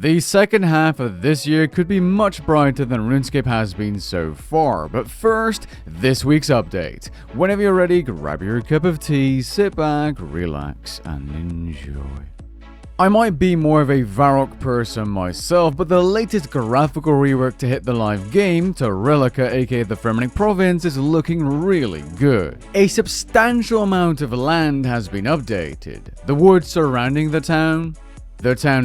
The second half of this year could be much brighter than RuneScape has been so far, but first, this week's update. Whenever you're ready, grab your cup of tea, sit back, relax, and enjoy. I might be more of a Varrock person myself, but the latest graphical rework to hit the live game, to Rellekka aka the Fremennik province, is looking really good. A substantial amount of land has been updated. The woods surrounding the town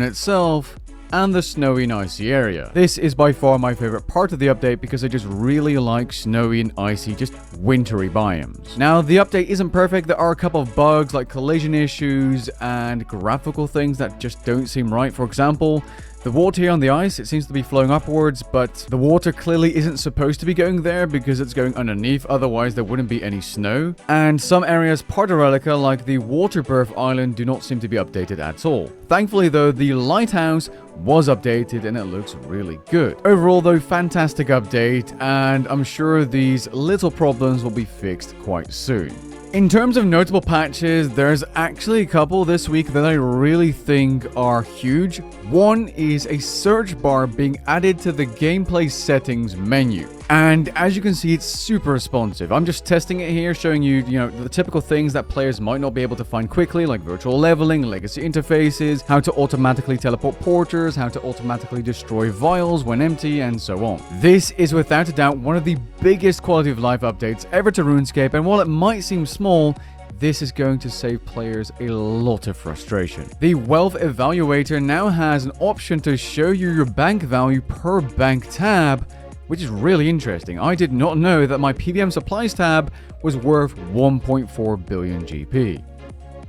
itself, and the snowy and icy area. This is by far my favorite part of the update because I just really like snowy and icy, just wintry biomes. Now, the update isn't perfect. There are a couple of bugs like collision issues and graphical things that just don't seem right. For example, the water here on the ice, it seems to be flowing upwards, but the water clearly isn't supposed to be going there because it's going underneath, otherwise there wouldn't be any snow. And some areas part of Rellekka, like the water birth island, do not seem to be updated at all. Thankfully though, the lighthouse was updated and it looks really good. Overall though, fantastic update, and I'm sure these little problems will be fixed quite soon. In terms of notable patches, there's actually a couple this week that I really think are huge. One is a search bar being added to the gameplay settings menu. And as you can see, it's super responsive. I'm just testing it here, showing you, the typical things that players might not be able to find quickly, like virtual leveling, legacy interfaces, how to automatically teleport porters, how to automatically destroy vials when empty, and so on. This is without a doubt one of the biggest quality of life updates ever to RuneScape, and while it might seem small, this is going to save players a lot of frustration. The Wealth Evaluator now has an option to show you your bank value per bank tab, which is really interesting. I did not know that my PVM supplies tab was worth 1.4 billion GP.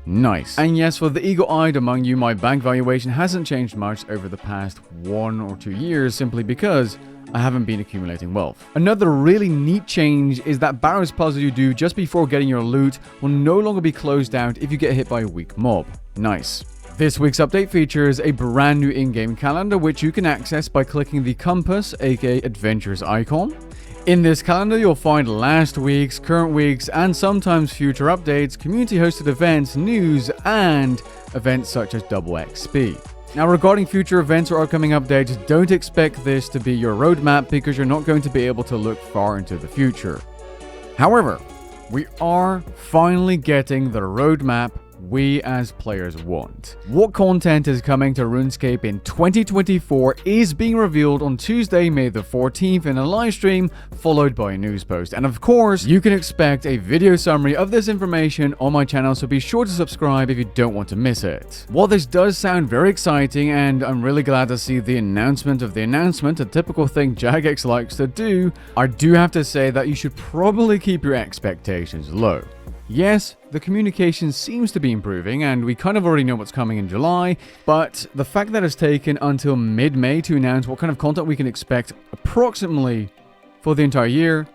Nice. And yes, for the eagle-eyed among you, my bank valuation hasn't changed much over the past 1 or 2 years simply because I haven't been accumulating wealth. Another really neat change is that Barrow's puzzle you do just before getting your loot will no longer be closed out if you get hit by a weak mob. Nice. This week's update features a brand new in-game calendar which you can access by clicking the compass, aka adventures icon. In this calendar you'll find last week's, current week's, and sometimes future updates, community-hosted events, news, and events such as Double XP. Now, regarding future events or upcoming updates, don't expect this to be your roadmap because you're not going to be able to look far into the future. However, we are finally getting the roadmap we as players want. What content is coming to RuneScape in 2024 is being revealed on Tuesday, May the 14th in a live stream, followed by a news post. And of course, you can expect a video summary of this information on my channel, so be sure to subscribe if you don't want to miss it. While this does sound very exciting, and I'm really glad to see the announcement of the announcement, a typical thing Jagex likes to do, I do have to say that you should probably keep your expectations low. Yes, the communication seems to be improving, and we kind of already know what's coming in July, but the fact that it's taken until mid-May to announce what kind of content we can expect approximately for the entire year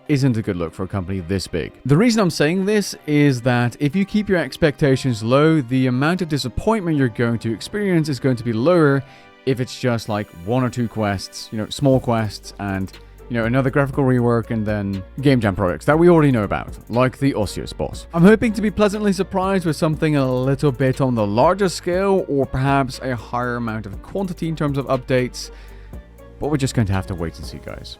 isn't a good look for a company this big. The reason I'm saying this is that if you keep your expectations low, the amount of disappointment you're going to experience is going to be lower if it's just like 1 or 2 quests, small quests, and another graphical rework, and then game jam projects that we already know about, like the Osseous boss. I'm hoping to be pleasantly surprised with something a little bit on the larger scale, or perhaps a higher amount of quantity in terms of updates, but we're just going to have to wait and see, guys.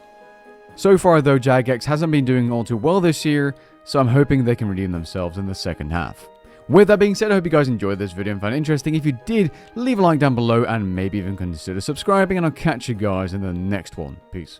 So far though, Jagex hasn't been doing all too well this year, so I'm hoping they can redeem themselves in the second half. With that being said, I hope you guys enjoyed this video and found it interesting. If you did, leave a like down below and maybe even consider subscribing, and I'll catch you guys in the next one. Peace.